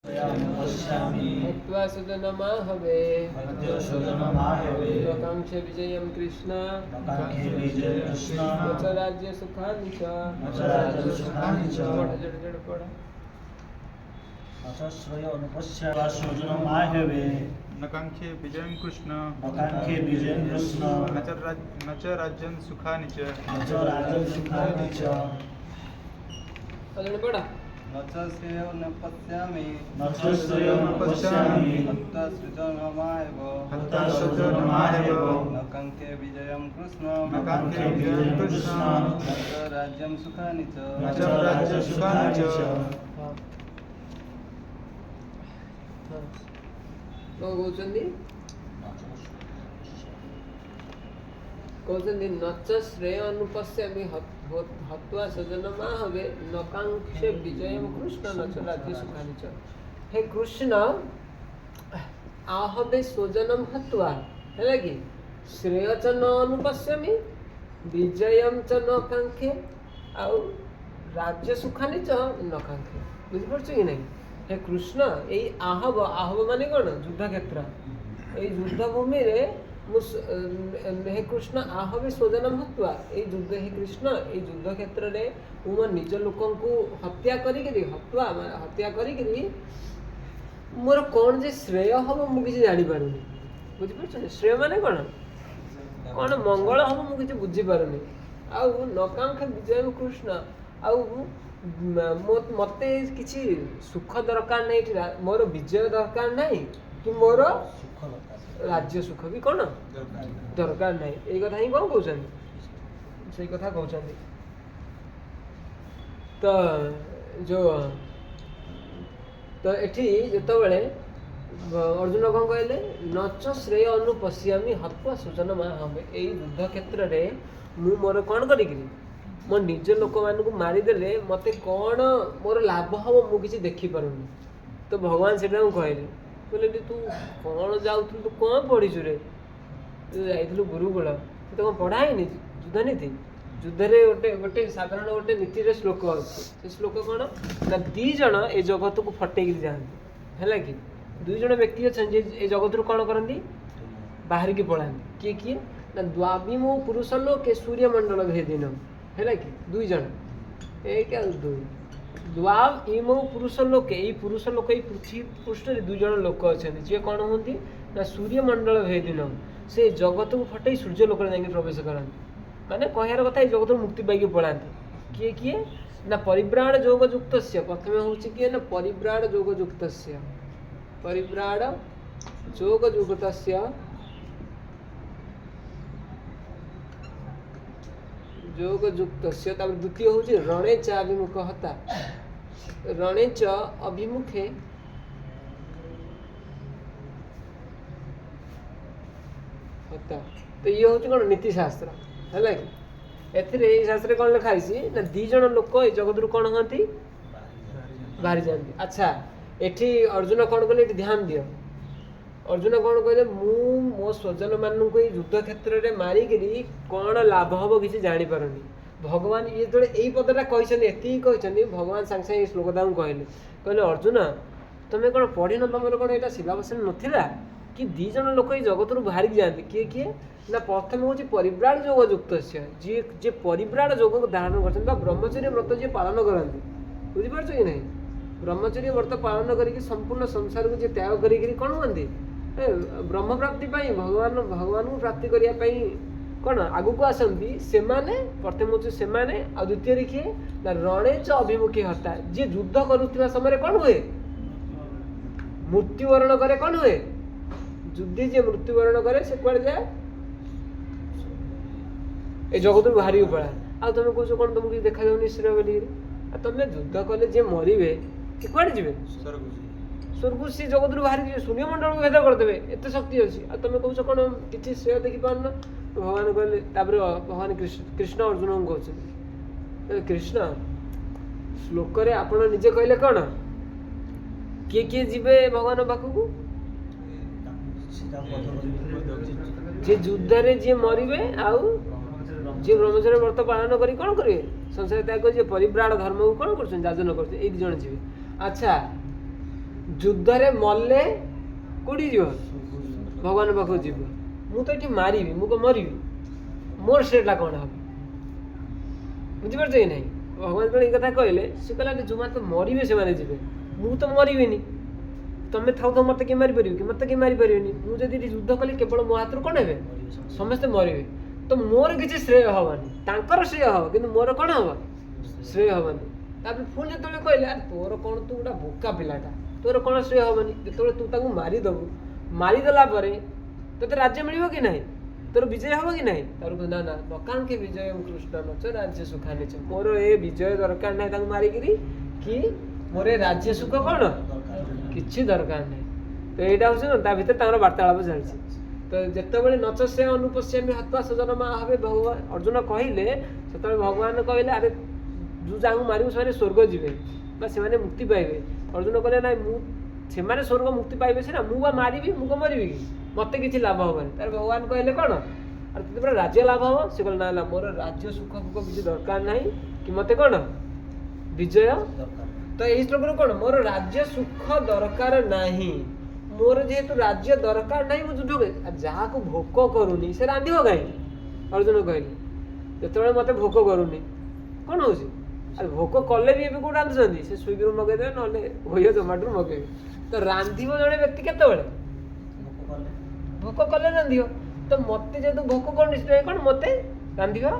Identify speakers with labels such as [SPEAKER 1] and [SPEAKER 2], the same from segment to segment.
[SPEAKER 1] हत्वा सुदनमाहवे लोकांक्ष विजयं कृष्ण च राज्य सुखानि च
[SPEAKER 2] नकांक्षे विजयं कृष्ण न च राज्यं सुखानि च
[SPEAKER 3] न च श्रेयो न पश्यामि हत्वा सृजनमाहेव न काङ्क्षे विजयं कृष्ण न च राज्यं सुखानि च
[SPEAKER 1] କହୁଛନ୍ତି ନଚ ଶ୍ରେୟ ଅନୁପଶ୍ୟାମି ହତ୍ୱା ସଜନମାହବେ ନକାଂକ୍ଷେ ବିଜୟଂ କୃଷ୍ଣ ନଚ ରାଜ୍ୟ ସୁଖାନି ଚ। ହେ କୃଷ୍ଣ ଆହବେ ସ୍ୱଜନମ୍ ହତ୍ୱା, ହେଲା କି ଶ୍ରେୟ ଚ ନ ଅନୁପଶ୍ୟାମି ବିଜୟଂ ଚ ନ କାଂକ୍ଷେ ଆଉ ରାଜ୍ୟ ସୁଖାନି ଚ ନ କାଂକ୍ଷେ। ବୁଝିପାରୁଛ କି ନାହିଁ? ହେ କୃଷ୍ଣ ଏଇ ଆହବ ମାନେ କ'ଣ? ଯୁଦ୍ଧକ୍ଷେତ୍ର। ଏଇ ଯୁଦ୍ଧ ଭୂମିରେ हे कृष्ण आहवे स्वजनम हत्वा ए युद्ध हे कृष्ण ए युद्ध क्षेत्र रे मु निज लोकन को हत्या करी मोर कौन जे श्रेय हम मु किसी जानि पारुनी। बुझि परछ? श्रेय माने कोन मंगल हम मु किसी बुझि पारुनी। आ नकांक्ष विजय कृष्ण आ मते किसी सुख दरकार नहीं, मोर विजय दरकार नहीं कि मोर राज्य सुख भी कौन दरकार नहीं। यही कथा ही कौन कहते से कथा कहते। तो जो तो एठी जेतबेले अर्जुन कौन कहले नच श्रेय अनुपश्यामि हत्वा सूचन माहमे। यही युद्ध क्षेत्र रे मु मोर कौन करी मो निज लोक मान को मारिदेले मते कौन मोर लाभ हम मु किसी देखी पारुनी। तो भगवान से कहले बोले तू कौन जाऊ तू कौन पढ़ीचु रे? तू जाइलु गुरुकुल, तू तो पढ़ाईनी युद्ध नीति। युद्ध रे गोटे साधारण गोटे नीति रे श्लोक अच्छे। से श्लोक कौन ना दी जन ए जगत को फटेक जाती है कि दुई जन व्यक्ति अच्छा ए जगत रू कौन करती बाहर की पढ़ाती। किए किए ना द्वाविमो पुरुष लोके सूर्यमंडल भेदिन है कि दुई जन एक दुई द्वाव इमो पुरुष लोके यही पुरुष लोक पृथ्वी पृष्ठ दुई जन लोक अच्छा जी कौन हमें ना सूर्यमंडल भेदिन से जगत को फटे सूर्य लोक प्रवेश कराती। माने कहर कथा जगत मुक्ति पाई पढ़ाती। किए किए ना परिव्राण जोग युक्त प्रथम हूँ किए ना परिव्राण जोग युक्त द्वितीय हूँ रणे च अभिमुख हता। रणे च अभिमुखे हता। तो ये हूँ कौन नीति शास्त्र है कि एथिरे शास्त्र कौन लिखाई ना दी जन लोक ए जगत रू कौन हती बाहरी जाती। अच्छा एठी अर्जुन कौन कले ध्यान दियो। अर्जुन कौन कहले मो स्वजन मान को युद्ध क्षेत्र में मारिकी कौन लाभ हम किसी जापारूनी। भगवान ये जो यही पदटा कहती भगवान सागे सागे श्लोकता कहले कहले अर्जुन तुम्हें कौन पढ़ी न तुम कौन यहाँ सिलेबस नाला कि दी जन लोक ये जगत रू बाहर जाती। किए किए ना प्रथम हूँ परिव्राण जोग युक्त जी परिव्राण जोग धारण कर ब्रह्मचर्य व्रत जी पालन करती। बुझीपार कि नहीं? ब्रह्मचर्य व्रत पालन करके संपूर्ण संसार को जी त्याग करी कौन हुआ ब्रह्म प्राप्ति भगवान को प्राप्ति करने कौन आगु को आसती से प्रथम हूँ से आ द्वितीय किए ना रणे च अभिमुखी हता। जी युद्ध करुवा समय कौन हुए मृत्युवरण करे। कौन हुए युद्धि जी मृत्युवरण करे से कौन जाए ए जगत बाहर को पड़ा। आ तुम कौच कौन तुमको देखा जाऊनी श्रेय बोल तुम युद्ध कले जे मरवे कौड़े जी स्वर्ग सी जगत रू बाहर सूर्यमंडल को भेद करदे एत शक्ति अच्छी। आ तुम कौच कौन किसी श्रेय देखी पारन। भगवान कहले भगवान कृष्ण अर्जुन को कहते कृष्ण श्लोक आप निजे कहले कौन किए किए जीवे भगवान पाखक जे युद्ध रे जी मरवे आउ जी ब्रह्मचर्य व्रत पालन करी कौन करेंगे संसार त्याग कर परिव्राण धर्म को कौन कर जाजन कर जन जी। अच्छा ଯୁଦ୍ଧରେ ମଲେ କୋଉଠି ଯିବ? ଭଗବାନ ପାଖକୁ ଯିବ। ମୁଁ ତ ଏଠି ମାରିବି, ମୁଁ କଣ ମରିବି? ମୋର ସେଟା କ'ଣ ହବ? ବୁଝିପାରୁଛ କି ନାହିଁ? ଭଗବାନ ଯେତେବେଳେ ଏଇ କଥା କହିଲେ, ସେ କହିଲା ଯେଉଁମାନେ ତ ମରିବେ ସେମାନେ ଯିବେ, ମୁଁ ତ ମରିବିନି। ତମେ ଥାଉ ଥାଉ ମୋତେ କିଏ ମାରିପାରିବ କି? ମୋତେ କିଏ ମାରିପାରିବେନି। ମୁଁ ଯଦି ଏଠି ଯୁଦ୍ଧ କଲି କେବଳ ମୋ ହାତରୁ କ'ଣ ହେବେ? ସମସ୍ତେ ମରିବେ। ତ ମୋର କିଛି ଶ୍ରେୟ ହବନି, ତାଙ୍କର ଶ୍ରେୟ ହବ, କିନ୍ତୁ ମୋର କ'ଣ ହବ? ଶ୍ରେୟ ହବନି। ତାପରେ ପୁଣି ଯେତେବେଳେ କହିଲେ ଆରେ ତୋର କ'ଣ, ତୁ ଗୋଟେ ବୋକା ପିଲାଟା, ତୋର କ'ଣ ଶ୍ରେୟ ହବନି? ଯେତେବେଳେ ତୁ ତାଙ୍କୁ ମାରିଦେବୁ, ମାରିଦେଲା ପରେ ତୋତେ ରାଜ୍ୟ ମିଳିବ କି ନାହିଁ? ତୋର ବିଜୟ ହବ କି ନାହିଁ? ତାର ନା ନା ନକାଙ୍କ୍ଷେ ବିଜୟ କୃଷ୍ଣ ନଚ ରାଜ୍ୟ ସୁଖା ନିଚ। ମୋର ଏ ବିଜୟ ଦରକାର ନାହିଁ ତାଙ୍କୁ ମାରିକିରି, କି ମୋର ଏ ରାଜ୍ୟ ସୁଖ କ'ଣ କିଛି ଦରକାର ନାହିଁ। ତ ଏଇଟା ହେଉଛି ନା ତା ଭିତରେ ତାଙ୍କର ବାର୍ତ୍ତାଳାପ ଚାଲିଛି। ତ ଯେତେବେଳେ ନଚ ସେ ଅନୁପଶ୍ୟାମି ହତ୍ୱା ସ୍ୱଜନ ମା ହେବେ ଭଗବାନ ଅର୍ଜୁନ କହିଲେ, ସେତେବେଳେ ଭଗବାନ କହିଲେ ଆରେ ଯେଉଁ ଯାହାଙ୍କୁ ମାରିବୁ ସେମାନେ ସ୍ୱର୍ଗ ଯିବେ ବା ସେମାନେ ମୁକ୍ତି ପାଇବେ। ଅର୍ଜୁନ କହିଲେ ନାଇଁ, ମୁଁ ସେମାନେ ସ୍ୱର୍ଗ ମୁକ୍ତି ପାଇବେ ସିନା, ମୁଁ ବା ମାରିବି, ମୁଁ କ'ଣ ମରିବି କି? ମୋତେ କିଛି ଲାଭ ହବନି। ତାର ଭଗବାନ କହିଲେ କ'ଣ, ଆଉ ତୋତେ ପୁରା ରାଜ୍ୟ ଲାଭ ହବ? ସେ କହିଲେ ନା ନା, ମୋର ରାଜ୍ୟ ସୁଖ ଫୁଖ କିଛି ଦରକାର ନାହିଁ, କି ମୋତେ କ'ଣ ବିଜୟ। ତ ଏଇ ଶ୍ଲୋକରୁ କ'ଣ, ମୋର ରାଜ୍ୟ ସୁଖ ଦରକାର ନାହିଁ। ମୋର ଯେହେତୁ ରାଜ୍ୟ ଦରକାର ନାହିଁ, ମୁଁ ଯୁଦ୍ଧ କରି ଯାହାକୁ ଭୋକ କରୁନି ସେ ରାନ୍ଧିବ କାହିଁକି? ଅର୍ଜୁନ କହିଲେ ଯେତେବେଳେ ମୋତେ ଭୋକ କରୁନି କ'ଣ ହେଉଛି? ଆରେ ଭୋକ କଲେ ବି ଏବେ କେଉଁଠି ରାନ୍ଧୁଛନ୍ତି? ସେ ସ୍ୱିଗିରୁ ମଗେଇଦେବେ, ନହେଲେ ହୋଇଓ ଜୋମାଟୋରୁ ମଗେଇବେ। ତ ରାନ୍ଧିବ ଜଣେ ବ୍ୟକ୍ତି କେତେବେଳେ? ଭୋକ କଲେ ରାନ୍ଧିବ। ତ ମୋତେ ଯେହେତୁ ଭୋକ କରୁନି, ସେଥିପାଇଁ କ'ଣ ମୋତେ ରାନ୍ଧିବା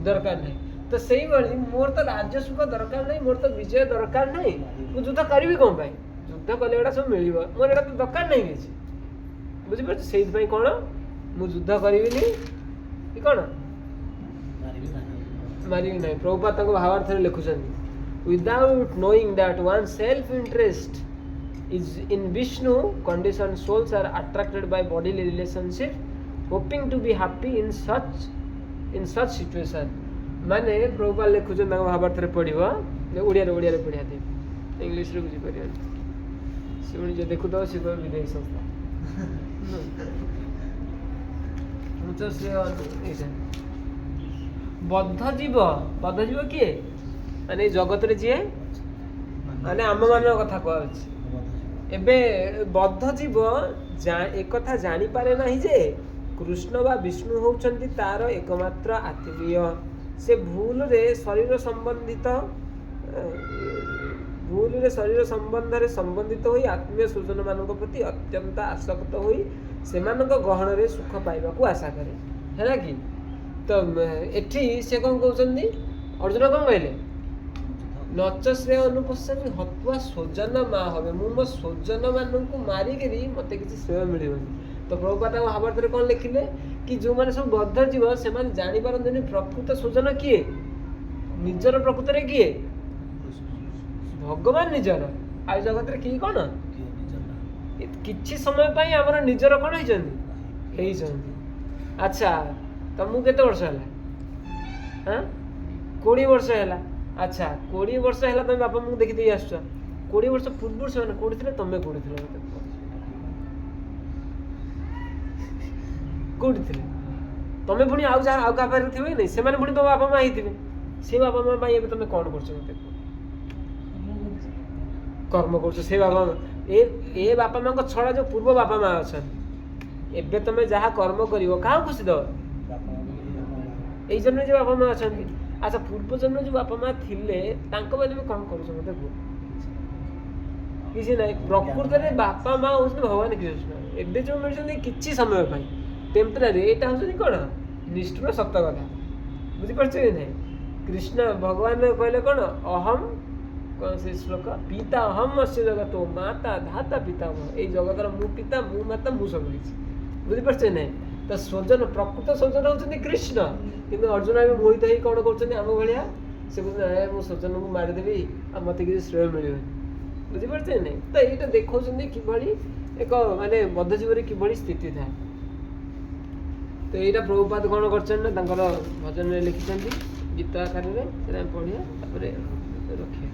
[SPEAKER 1] ଦରକାର ନାହିଁ। ତ ସେଇଭଳି ମୋର ତ ରାଜ୍ୟ ସୁଖ ଦରକାର ନାହିଁ, ମୋର ତ ବିଜୟ ଦରକାର ନାହିଁ, ମୁଁ ଯୁଦ୍ଧ କରିବି କ'ଣ ପାଇଁ? ଯୁଦ୍ଧ କଲେ ଏଗୁଡ଼ା ସବୁ ମିଳିବ, ମୋର ଏଇଟା ତ ଦରକାର ନାହିଁ କିଛି। ବୁଝିପାରୁଛ? ସେଇଥିପାଇଁ କ'ଣ ମୁଁ ଯୁଦ୍ଧ କରିବିନି କି କ'ଣ ମାରିବି ନାହିଁ। ପ୍ରଭୁପାଦ ତାଙ୍କ ଭାବାର୍ଥରେ ଲେଖୁଛନ୍ତି, without knowing that one self interest is in Vishnu conditioned souls are attracted by bodily relationship hoping to be happy in such situation। ମାନେ ପ୍ରଭୁପାଦ ଲେଖୁଛନ୍ତି ତାଙ୍କ ଭାବାର୍ଥରେ ପଢ଼ିବ, ଓଡ଼ିଆରେ ପଢ଼ିବା ଦେବି, ଇଂଲିଶରେ ବୁଝିପାରିବନି। ଶୁଣି ଯେ ଦେଖୁଥାଉ ସେ କହିବ ବିଦେଶୀ ସଂସ୍ଥା। ବଦ୍ଧ ଜୀବ କିଏ? ମାନେ ଏଇ ଜଗତରେ ଯିଏ, ମାନେ ଆମମାନଙ୍କ କଥା କୁହାଯାଉଛି। ଏବେ ବଦ୍ଧ ଜୀବ ଏକଥା ଜାଣିପାରେ ନାହିଁ ଯେ କୃଷ୍ଣ ବା ବିଷ୍ଣୁ ହେଉଛନ୍ତି ତାର ଏକମାତ୍ର ଆତ୍ମୀୟ। ସେ ଭୁଲରେ ଶରୀର ସମ୍ବନ୍ଧରେ ସମ୍ବନ୍ଧିତ ହୋଇ ଆତ୍ମୀୟ ସ୍ୱଜନମାନଙ୍କ ପ୍ରତି ଅତ୍ୟନ୍ତ ଆସକ୍ତ ହୋଇ ସେମାନଙ୍କ ଗହଣରେ ସୁଖ ପାଇବାକୁ ଆଶା କରେ, ହେଲା କି? ତ ଏଠି ସେ କ'ଣ କହୁଛନ୍ତି? ଅର୍ଜୁନ କ'ଣ କହିଲେ? ନଚ ଶ୍ରେୟ ଅନୁପଶ୍ୟାମି ହତ୍ୱା ସ୍ୱଜନ ମା ହେବେ। ମୁଁ ମୋ ସ୍ୱଜନ ମାନଙ୍କୁ ମାରିକିରି ମୋତେ କିଛି ଶ୍ରେୟ ମିଳିବନି। ତ ପ୍ରଭୁପାଦ ତାଙ୍କ ଭାବାର୍ଥରେ କ'ଣ ଲେଖିଲେ କି ଯେଉଁମାନେ ସବୁ ବଦ୍ଧ ଜୀବ ସେମାନେ ଜାଣିପାରନ୍ତିନି ପ୍ରକୃତ ସ୍ୱଜନ କିଏ, ନିଜର ପ୍ରକୃତରେ କିଏ? ଭଗବାନ ନିଜର। ଆଉ ଜଗତରେ କିଏ କ'ଣ? କିଛି ସମୟ ପାଇଁ ଆମର ନିଜର କ'ଣ ହେଇଛନ୍ତି? ଆଚ୍ଛା, ତମକୁ କେତେ ବର୍ଷ ହେଲା? 20 ବର୍ଷ ହେଲା। ଆଚ୍ଛା, 20 ବର୍ଷ ହେଲା ତମେ ବାପା ମାଆଙ୍କୁ ଦେଖି ଦେଇ ଆସୁଛ। 20 ବର୍ଷ ପୂର୍ବରୁ ସେମାନେ କୋଉଠି ଥିଲେ, ତମେ କୋଉଠି ଥିଲ? କୋଉଠି ଥିଲେ? ତମେ ପୁଣି ଆଉ କାହା ପାଖରେ ଥିବ କି ନାହିଁ? ସେମାନେ ପୁଣି ତମ ବାପା ମା ହେଇଥିବେ। ସେ ବାପା ମା ପାଇଁ ଏବେ ତମେ କ'ଣ କରୁଛ? ମୋତେ କର୍ମ କରୁଛ। ସେ ବାପା ମା ଏ ବାପା ମାଆଙ୍କ ଛଡ଼ା ଯେଉଁ ପୂର୍ବ ବାପା ମା ଅଛନ୍ତି, ଏବେ ତମେ ଯାହା କର୍ମ କରିବ କାହାକୁ ଖୁସି ଦେବ? ଏଇ ଜନ୍ମରେ ଯେଉଁ ବାପା ମା ଅଛନ୍ତି। ଆଚ୍ଛା, ପୂର୍ବ ଜନ୍ମରେ ଯେଉଁ ବାପା ମା ଥିଲେ ତାଙ୍କ ପାଇଁ ତମେ କ'ଣ କରୁଛ ମୋତେ କୁହ? କିଛି ନାହିଁ। ପ୍ରକୃତରେ ବାପା ମା ହେଉଛନ୍ତି ଭଗବାନ କୃଷ୍ଣ। ଏବେ ଯେଉଁ ମିଳୁଛନ୍ତି କିଛି ସମୟ ପାଇଁ ଟେମ୍ପରାରୀ, ଏଇଟା ହେଉଛନ୍ତି କ'ଣ ନିଷ୍ଠୁର ସତ କଥା। ବୁଝିପାରୁଛ କି ନାହିଁ? କୃଷ୍ଣ ଭଗବାନ କହିଲେ କ'ଣ, ଅହମ୍ କ'ଣ ସେ ଶ୍ଲୋକ, ପିତା ଅହମ୍ ଅସ୍ୟ ଜଗତ ମାତା ଧାତା ପିତା। ଏଇ ଜଗତର ମୁଁ ପିତା, ମୁଁ ମାତା, ମୁଁ ସବୁ କିଛି। ବୁଝିପାରୁଛ ନାହିଁ? ତ ସ୍ୱଜନ, ପ୍ରକୃତ ସ୍ୱଜନ ହେଉଛନ୍ତି କୃଷ୍ଣ। କିନ୍ତୁ ଅର୍ଜୁନ ଏବେ ମୋହିତ ହେଇ କ'ଣ କରୁଛନ୍ତି ଆମ ଭଳିଆ? ସେ କହୁଛନ୍ତି ମୁଁ ସ୍ୱଜନକୁ ମାରିଦେବି ଆଉ ମୋତେ କିଛି ଶ୍ରେୟ ମିଳିବନି। ବୁଝିପାରୁଛ ନାହିଁ? ତ ଏଇଟା ଦେଖାଉଛନ୍ତି କିଭଳି ଏକ ମାନେ ବଦ୍ଧଜୀବରେ କିଭଳି ସ୍ଥିତି ଥାଏ। ତ ଏଇଟା ପ୍ରଭୁପାଦ କ'ଣ କରିଛନ୍ତି ନା ତାଙ୍କର ଭଜନରେ ଲେଖିଛନ୍ତି ଗୀତ ଆକାରରେ। ସେଟା ଆମେ ପଢ଼ିବା, ତାପରେ ରଖିବା।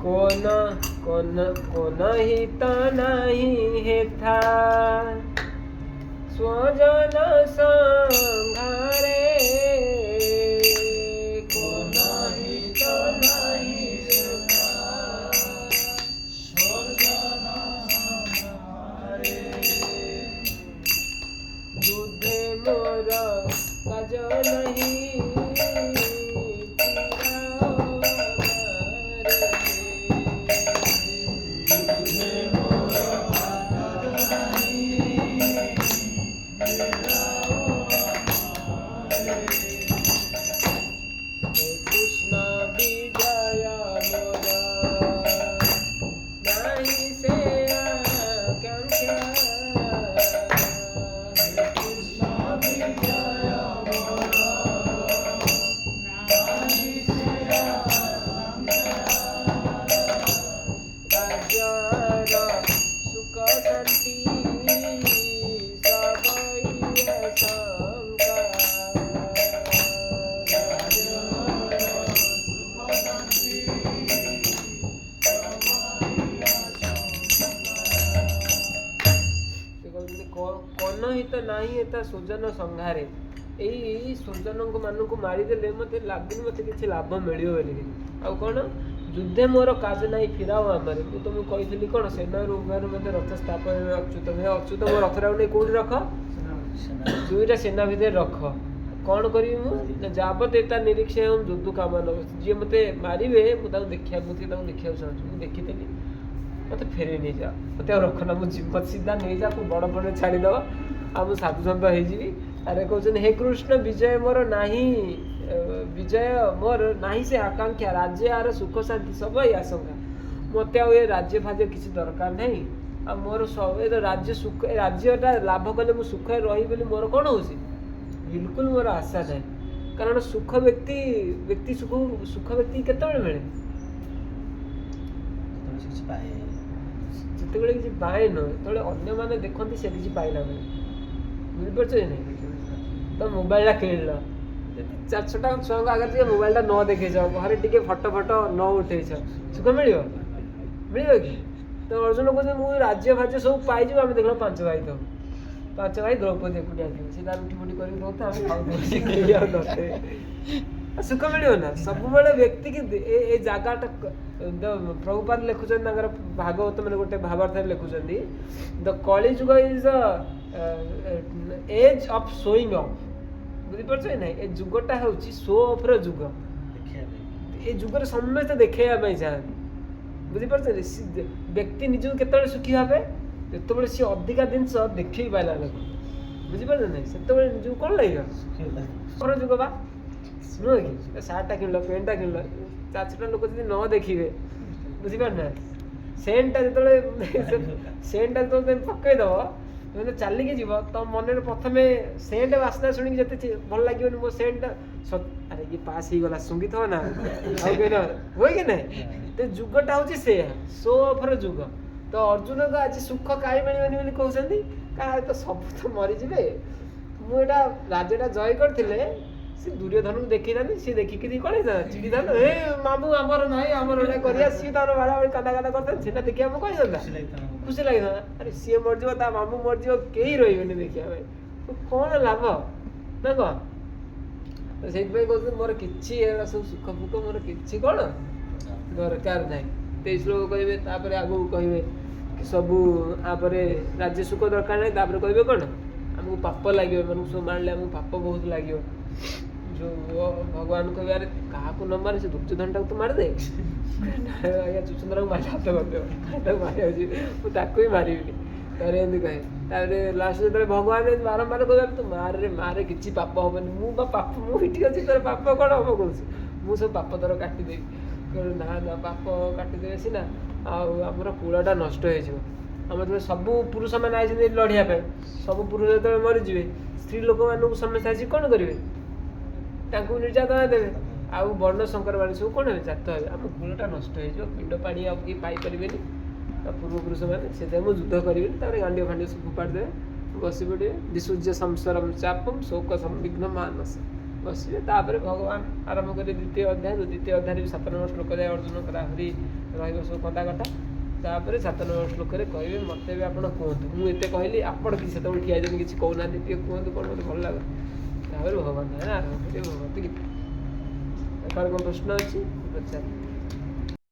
[SPEAKER 1] কোন হিত নাহি হেথা স্বজন সংঘারে, কোন হিত নাহি ନାହିଁ ଏତା ସ୍ୱଜନ ସଂହାରେ। ଏଇ ସ୍ୱଜନଙ୍କ ମାନଙ୍କୁ ମାରିଦେଲେ ମୋତେ ଲାଗୁନି ମୋତେ କିଛି ଲାଭ ମିଳିବ ବୋଲିକି। ଆଉ କ'ଣ ଯୁଦ୍ଧେ ମୋର କାଜ ନାହିଁ ଫିରାଅ ଆମରେ। ମୁଁ ତୁମକୁ କହିଥିଲି କ'ଣ ସେନାରୁ ଉଭୟରୁ ମୋତେ ରଥ ସ୍ଥାପନ ଅଚ୍ୟୁତ। ହେ ଅଚ୍ୟୁତ ମୋ ରଥଟାକୁ ନେଇ କେଉଁଠି ରଖ? ଦୁଇଟା ସେନା ଭିତରେ ରଖ। କ'ଣ କରିବି ମୁଁ ନା ଯାବତ ଏତା ନିରୀକ୍ଷା ଏବଂ ଯୁଦ୍ଧ କାମନା। ଯିଏ ମୋତେ ମାରିବେ ମୁଁ ତାଙ୍କୁ ଦେଖିବାକୁ ଚାହୁଁଛି। ମୁଁ ଦେଖିଥିଲି ମୋତେ ଫେରେଇ ନେଇଯାଅ, ମୋତେ ଆଉ ରଖନା, ମୁଁ ଯିବି, ମୋତେ ସିଧା ନେଇଯା, ମୁଁ ବଡ଼ ପଟେ ଛାଡ଼ିଦେବ, ଆଉ ମୁଁ ସାଧୁସନ୍ଥ ହେଇଯିବି। ଆରେ କହୁଛନ୍ତି ହେ କୃଷ୍ଣ ବିଜୟ ମୋର ନାହିଁ ସେ ଆକାଂକ୍ଷା, ରାଜ୍ୟ ଆର ସୁଖ ଶାନ୍ତି ସବୁ ଏଇ ଆଶଙ୍କା। ମୋତେ ଆଉ ଏ ରାଜ୍ୟ ଫାଜ୍ୟ କିଛି ଦରକାର ନାହିଁ। ଆଉ ମୋର ଏ ରାଜ୍ୟ ସୁଖ, ଏ ରାଜ୍ୟଟା ଲାଭ କଲେ ମୁଁ ସୁଖରେ ରହିବି ବୋଲି ମୋର କ'ଣ ହେଉଛି? ବିଲକୁଲ ମୋର ଆଶା ନାହିଁ। କାରଣ ସୁଖ ବ୍ୟକ୍ତି କେତେବେଳେ ମିଳେ? ଯେତେବେଳେ କିଛି ପାଏ ନୁହେଁ, ଯେତେବେଳେ ଅନ୍ୟମାନେ ଦେଖନ୍ତି ସେ କିଛି ପାଇଲା ବେଳେ। ବୁଝିପାରୁଛ କି ନାହିଁ? ତ ମୋବାଇଲଟା କିଣିଲ, ଯଦି 4-6ଟା ଛୁଆଙ୍କ ଆଗରେ ଟିକେ ମୋବାଇଲଟା ନ ଦେଖେଇଛ, ଘରେ ଟିକେ ଫଟୋ ନ ଉଠେଇଛ, ସୁଖ ମିଳିବ କି? ତ ଅର୍ଜୁନ କହୁଛନ୍ତି ମୁଁ ରାଜ୍ୟ ଫାଜ୍ୟ ସବୁ ପାଇଯିବ। ଆମେ ଦେଖିଲ 5 ଭାଇ ଥାଉ, 5 ଭାଇ ଦ୍ରୌପଦୀ ଏକୁଟିଆ ଥିବ, ସେ ତାର ରୁଟି ଫୁଟି କରିକି ଦେଉଥିବ, ଆମେ ଖାଉଥିବୁ, ସୁଖ ମିଳିବ ନା? ସବୁବେଳେ ବ୍ୟକ୍ତି କି ଏ ଜାଗାଟା ପ୍ରଭୁପାଦ ଲେଖୁଛନ୍ତି ତାଙ୍କର ଭାଗବତ ମାନେ ଗୋଟେ ଭାବାର୍ଥରେ ଲେଖୁଛନ୍ତି ଦ କଳିଯୁଗ ଇଜ ଏଜ୍ ଅଫ୍ ଶୋଇଂ ଅଫ୍। ବୁଝିପାରୁଛ ନାଇଁ? ଏ ଯୁଗଟା ହେଉଛି ଶୋ ଅଫ୍ର ଯୁଗ। ଏ ଯୁଗରେ ସମସ୍ତେ ଦେଖେଇବା ପାଇଁ ଚାହାନ୍ତି। ବୁଝିପାରୁଛନ୍ତି? ବ୍ୟକ୍ତି ନିଜକୁ କେତେବେଳେ ସୁଖୀ ଭାବେ? ଯେତେବେଳେ ସିଏ ଅଧିକା ଜିନିଷ ଦେଖେଇ ପାଇଲା ଲୋକ। ବୁଝିପାରୁଛ ନାଇଁ? ସେତେବେଳେ ନିଜକୁ କ'ଣ ଲାଗିବ? ଯୁଗ ବା ନୁହେଁ କି? ସାର୍ଟଟା କିଣିଲ, ପ୍ୟାଣ୍ଟଟା କିଣିଲ, 4-6ଟା ଲୋକ ଯଦି ନ ଦେଖିବେ, ବୁଝିପାରୁନା? ସେଣ୍ଟଟା ଯେତେବେଳେ ତମେ ପକେଇଦବ, ତମେ ଚାଲିକି ଯିବ, ତମ ମନରେ ପ୍ରଥମେ ସେଣ୍ଟ ବାସ୍ନା ଶୁଣିକି ଯେତେ ଭଲ ଲାଗିବନି ମୋ ସେଣ୍ଟଟା, ଆରେ ଇଏ ପାସ୍ ହେଇଗଲା ଶୁଙ୍ଘିଥିବ ନା, ଆଉ ହୁଏ କି ନାହିଁ? ତ ଯୁଗଟା ହେଉଛି ସେଇଆ, ଶୋ ଅଫ୍ର ଯୁଗ। ତ ଅର୍ଜୁନକୁ ଆଜି ସୁଖ କାହିଁ ମିଳିବନି ବୋଲି କହୁଛନ୍ତି? କାରଣ ତ ସବୁ ତ ମରିଯିବେ। ମୁଁ ଏଇଟା ରାଜ୍ୟଟା ଜୟ କରିଥିଲେ ସେ ଦୁର୍ଯ୍ୟୋଧନକୁ ଦେଖିଥାନ୍ତି, ସିଏ ଦେଖିକି କ'ଣ ହେଇଥାନ୍ତା? ଚିଡ଼ିଥାନ୍ତା, ଏ ମାମୁଁ ଆମର ନାହିଁ, ଆମର ଏଇଟା କରିବା। ସିଏ ତାର ବାଡ଼ାବାଡ଼ି କାନ୍ଦା କରିଥାନ୍ତି, ସେଟା ଦେଖିବା ମୁଁ କହିଥାନ୍ତା, ଖୁସି ଲାଗିଥାନ୍ତା। ଆରେ ସିଏ ମରିଯିବ, ତା ମାମୁଁ ମରିଯିବ, କେହି ରହିବେନି ଦେଖିବା ପାଇଁ, କ'ଣ ଲାଭ ନା କ'ଣ? ତ ସେଇଥିପାଇଁ କହୁଛନ୍ତି ମୋର କିଛି ଏଗୁଡ଼ା ସବୁ ସୁଖ ଫୁଖ ମୋର କିଛି କ'ଣ ଦରକାର ନାହିଁ। 23 ଶ୍ଲୋକ କହିବେ, ତାପରେ ଆଗକୁ କହିବେ ସବୁ ଆପରେ ରାଜ୍ୟ ସୁଖ ଦରକାର ନାହିଁ। ତାପରେ କହିବେ କ'ଣ? ଆମକୁ ପାପ ଲାଗିବ, ଏମାନଙ୍କୁ ସବୁ ମାରିଲେ ଆମକୁ ପାପ ବହୁତ ଲାଗିବ। ଯେଉଁ ଭଗବାନ କହିବେ ଆରେ କାହାକୁ ନ ମାରେ ସେ ଦୁର୍ଯ୍ୟୋଧନଟାକୁ ତ ମାରିଦେ। ଆଜ୍ଞା ଚୁଚନ୍ଦ୍ରାକୁ ମାରି ହାତ କରିଦେବ, ତାକୁ ମାରିବାକୁ ଯିବି, ମୁଁ ତାକୁ ହିଁ ମାରିବିନି। ତାପରେ ଏମିତି କହେ। ତାପରେ ଲାଷ୍ଟ ଯେତେବେଳେ ଭଗବାନ ବାରମ୍ବାର କହିବେ ତୁ ମାରେ କିଛି ପାପ ହବନି। ମୁଁ ଏଠି ଅଛି, ତୋର ପାପ କ'ଣ ହବ କହୁଛି? ମୁଁ ସବୁ ପାପ ତୋର କାଟିଦେବି। ନା ପାପ କାଟିଦେବେ ସିନା, ଆଉ ଆମର କୂଳଟା ନଷ୍ଟ ହେଇଯିବ। ଆମର ଯେତେବେଳେ ସବୁ ପୁରୁଷମାନେ ଆଇଛନ୍ତି ଲଢ଼ିବା ପାଇଁ, ସବୁ ପୁରୁଷ ଯେତେବେଳେ ମରିଯିବେ, ସ୍ତ୍ରୀ ଲୋକମାନଙ୍କୁ ସମସ୍ତେ ଆସି କ'ଣ କରିବେ? ତାଙ୍କୁ ନିର୍ଯାତନା ଦେବେ। ଆଉ ବର୍ଣ୍ଣ ଶଙ୍କର ବାଣୀ ସବୁ କ'ଣ ହେବେ? ଜାତ ହେବେ। ଆମ କୂଳଟା ନଷ୍ଟ ହେଇଯିବ, ପିଣ୍ଡ ପାଣି ଆଉ କେହି ପାଇପାରିବେନି ପୂର୍ବପୁରୁଷମାନେ। ସେଥିପାଇଁ ମୁଁ ଯୁଦ୍ଧ କରିବିନି। ତାପରେ ଗାଣ୍ଡିଅ ଫାଣ୍ଡିଅ ସବୁ ଫୋପାଡ଼ି ଦେବେ, ବସି ପଡ଼ିବେ। ଦିଶୁଜ୍ୟ ସଂସାରମ୍ ଚାପମ୍ ଶୋକ ସଂବିଘ୍ନ ମାନସ, ବସିବେ। ତାପରେ ଭଗବାନ ଆରମ୍ଭ କରି ଦ୍ୱିତୀୟ ଅଧ୍ୟାୟରେ ବି 7 ନମ୍ବର ଶ୍ଲୋକ ଯାଏ ଅର୍ଜୁନଙ୍କର ଆହୁରି ରହିବ ସବୁ କନ୍ଦା କଟା। ତାପରେ 7 ନମ୍ବର ଶ୍ଲୋକରେ କହିବେ ମୋତେ ବି ଆପଣ କୁହନ୍ତୁ। ମୁଁ ଏତେ କହିଲି, ଆପଣ କିଛି ସେତେବେଳେ ଠିଆ ହେଇଛନ୍ତି କିଛି କହୁନାହାନ୍ତି, ଟିକେ କୁହନ୍ତୁ କ'ଣ ମୋତେ ଭଲ ଲାଗୁଛି। ତାପରେ ଭଗବାନ ଆରମ୍ଭ କରିବେ ଭଗବତ ଗୀତା। କାହାର କ'ଣ ପ୍ରଶ୍ନ ଅଛି ପଚାର?